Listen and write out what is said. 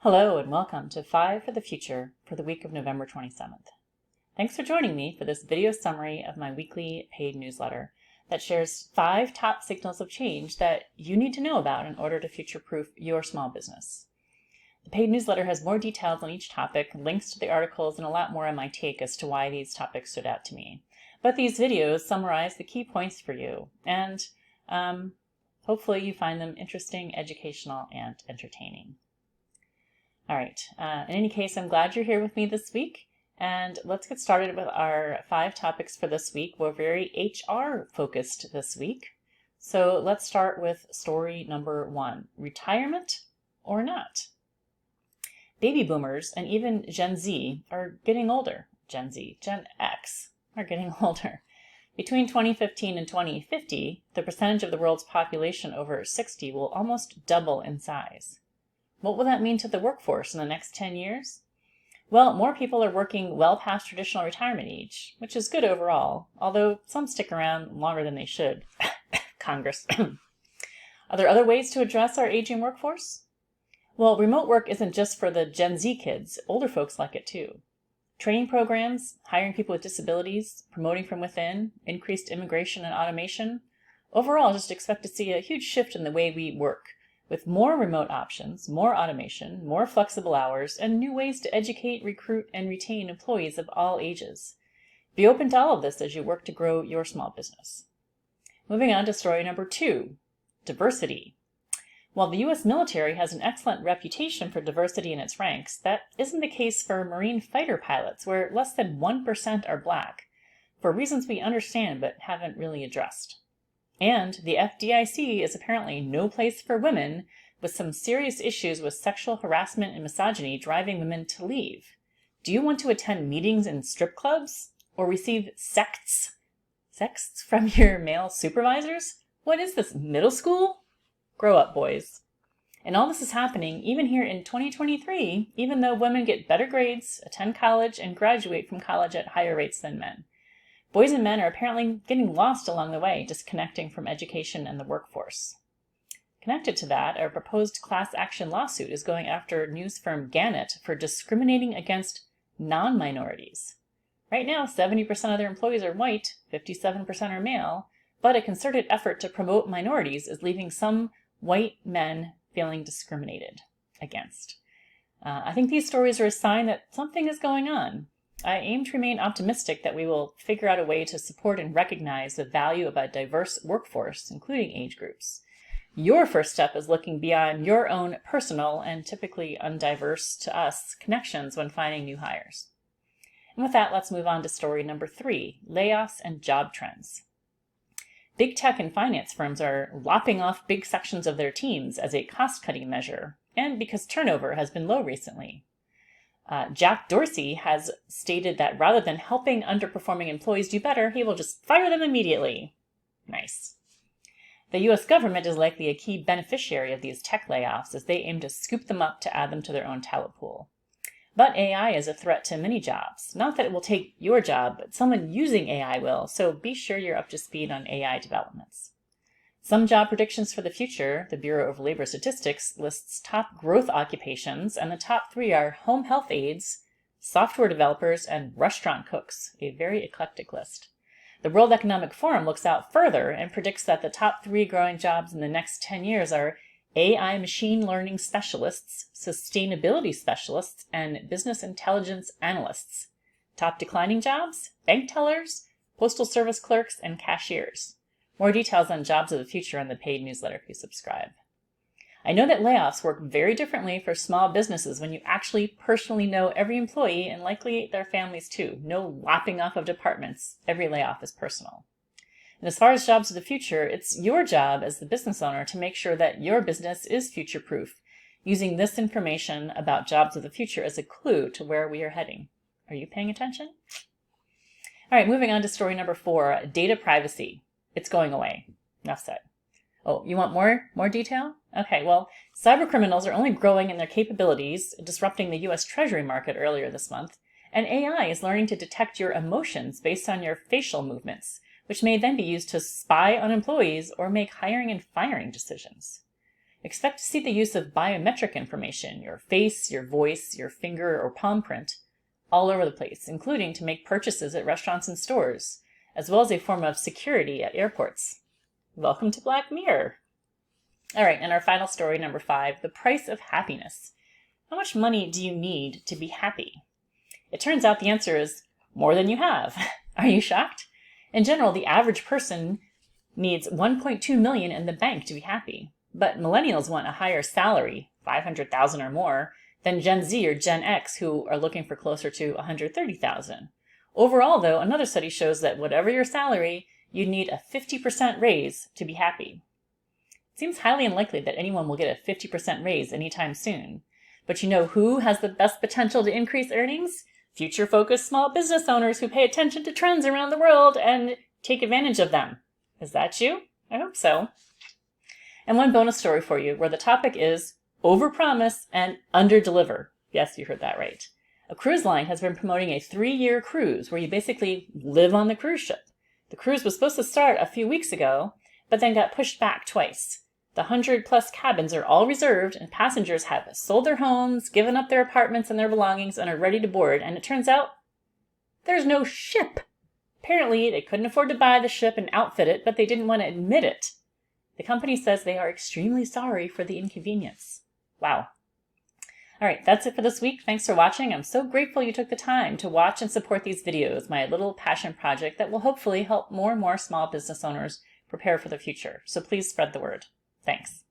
Hello and welcome to 5 for the Future for the week of November 27th. Thanks for joining me for this video summary of my weekly paid newsletter that shares 5 top signals of change that you need to know about in order to future-proof your small business. The paid newsletter has more details on each topic, links to the articles, and a lot more on my take as to why these topics stood out to me. But these videos summarize the key points for you, and hopefully you find them interesting, educational, and entertaining. All right, in any case, I'm glad you're here with me this week, and let's get started with our 5 topics for this week. We're very HR focused this week. So let's start with story number 1, retirement or not? Baby boomers and even Gen Z are getting older. Gen X are getting older. Between 2015 and 2050, the percentage of the world's population over 60 will almost double in size. What will that mean to the workforce in the next 10 years? Well, more people are working well past traditional retirement age, which is good overall, although some stick around longer than they should. Congress. Are there other ways to address our aging workforce? Well, remote work isn't just for the Gen Z kids. Older folks like it too. Training programs, hiring people with disabilities, promoting from within, increased immigration and automation. Overall, just expect to see a huge shift in the way we work, with more remote options, more automation, more flexible hours, and new ways to educate, recruit, and retain employees of all ages. Be open to all of this as you work to grow your small business. Moving on to story number 2, diversity. While the U.S. military has an excellent reputation for diversity in its ranks, that isn't the case for Marine fighter pilots, where less than 1% are Black, for reasons we understand but haven't really addressed. And the FDIC is apparently no place for women, with some serious issues with sexual harassment and misogyny driving women to leave. Do you want to attend meetings in strip clubs? Or receive sexts from your male supervisors? What is this, middle school? Grow up, boys. And all this is happening even here in 2023, even though women get better grades, attend college, and graduate from college at higher rates than men. Boys and men are apparently getting lost along the way, disconnecting from education and the workforce. Connected to that, a proposed class action lawsuit is going after news firm Gannett for discriminating against non-minorities. Right now, 70% of their employees are white, 57% are male, but a concerted effort to promote minorities is leaving some white men feeling discriminated against. I think these stories are a sign that something is going on. I aim to remain optimistic that we will figure out a way to support and recognize the value of a diverse workforce, including age groups. Your first step is looking beyond your own personal and typically undiverse to us connections when finding new hires. And with that, let's move on to story number 3, layoffs and job trends. Big tech and finance firms are lopping off big sections of their teams as a cost-cutting measure, and because turnover has been low recently. Jack Dorsey has stated that rather than helping underperforming employees do better, he will just fire them immediately. Nice. The U.S. government is likely a key beneficiary of these tech layoffs as they aim to scoop them up to add them to their own talent pool. But AI is a threat to many jobs. Not that it will take your job, but someone using AI will, so be sure you're up to speed on AI developments. Some job predictions for the future, the Bureau of Labor Statistics lists top growth occupations, and the top 3 are home health aides, software developers, and restaurant cooks, a very eclectic list. The World Economic Forum looks out further and predicts that the top 3 growing jobs in the next 10 years are AI machine learning specialists, sustainability specialists, and business intelligence analysts. Top declining jobs, bank tellers, postal service clerks, and cashiers. More details on jobs of the future on the paid newsletter if you subscribe. I know that layoffs work very differently for small businesses when you actually personally know every employee and likely their families too. No lopping off of departments. Every layoff is personal. And as far as jobs of the future, it's your job as the business owner to make sure that your business is future-proof, using this information about jobs of the future as a clue to where we are heading. Are you paying attention? All right, moving on to story number 4, data privacy. It's going away. Enough said. Oh, you want more detail? Okay, well, cyber criminals are only growing in their capabilities, disrupting the U.S. Treasury market earlier this month, and AI is learning to detect your emotions based on your facial movements, which may then be used to spy on employees or make hiring and firing decisions. expect to see the use of biometric information, your face, your voice, your finger or palm print, all over the place, including to make purchases at restaurants and stores, as well as a form of security at airports. Welcome to Black Mirror. All right, and our final story, number 5, the price of happiness. How much money do you need to be happy? It turns out the answer is more than you have. Are you shocked? In general, the average person needs $1.2 million in the bank to be happy. But millennials want a higher salary, $500,000 or more, than Gen Z or Gen X, who are looking for closer to $130,000. Overall, though, another study shows that whatever your salary, you need a 50% raise to be happy. It seems highly unlikely that anyone will get a 50% raise anytime soon. But you know who has the best potential to increase earnings? Future-focused small business owners who pay attention to trends around the world and take advantage of them. Is that you? I hope so. And one bonus story for you where the topic is overpromise and underdeliver. Yes, you heard that right. A cruise line has been promoting a 3-year cruise where you basically live on the cruise ship. The cruise was supposed to start a few weeks ago, but then got pushed back twice. The 100+ cabins are all reserved, and passengers have sold their homes, given up their apartments and their belongings, and are ready to board. And it turns out there's no ship. Apparently, they couldn't afford to buy the ship and outfit it, but they didn't want to admit it. The company says they are extremely sorry for the inconvenience. Wow. All right, that's it for this week. Thanks for watching. I'm so grateful you took the time to watch and support these videos, my little passion project that will hopefully help more and more small business owners prepare for the future. So please spread the word. Thanks.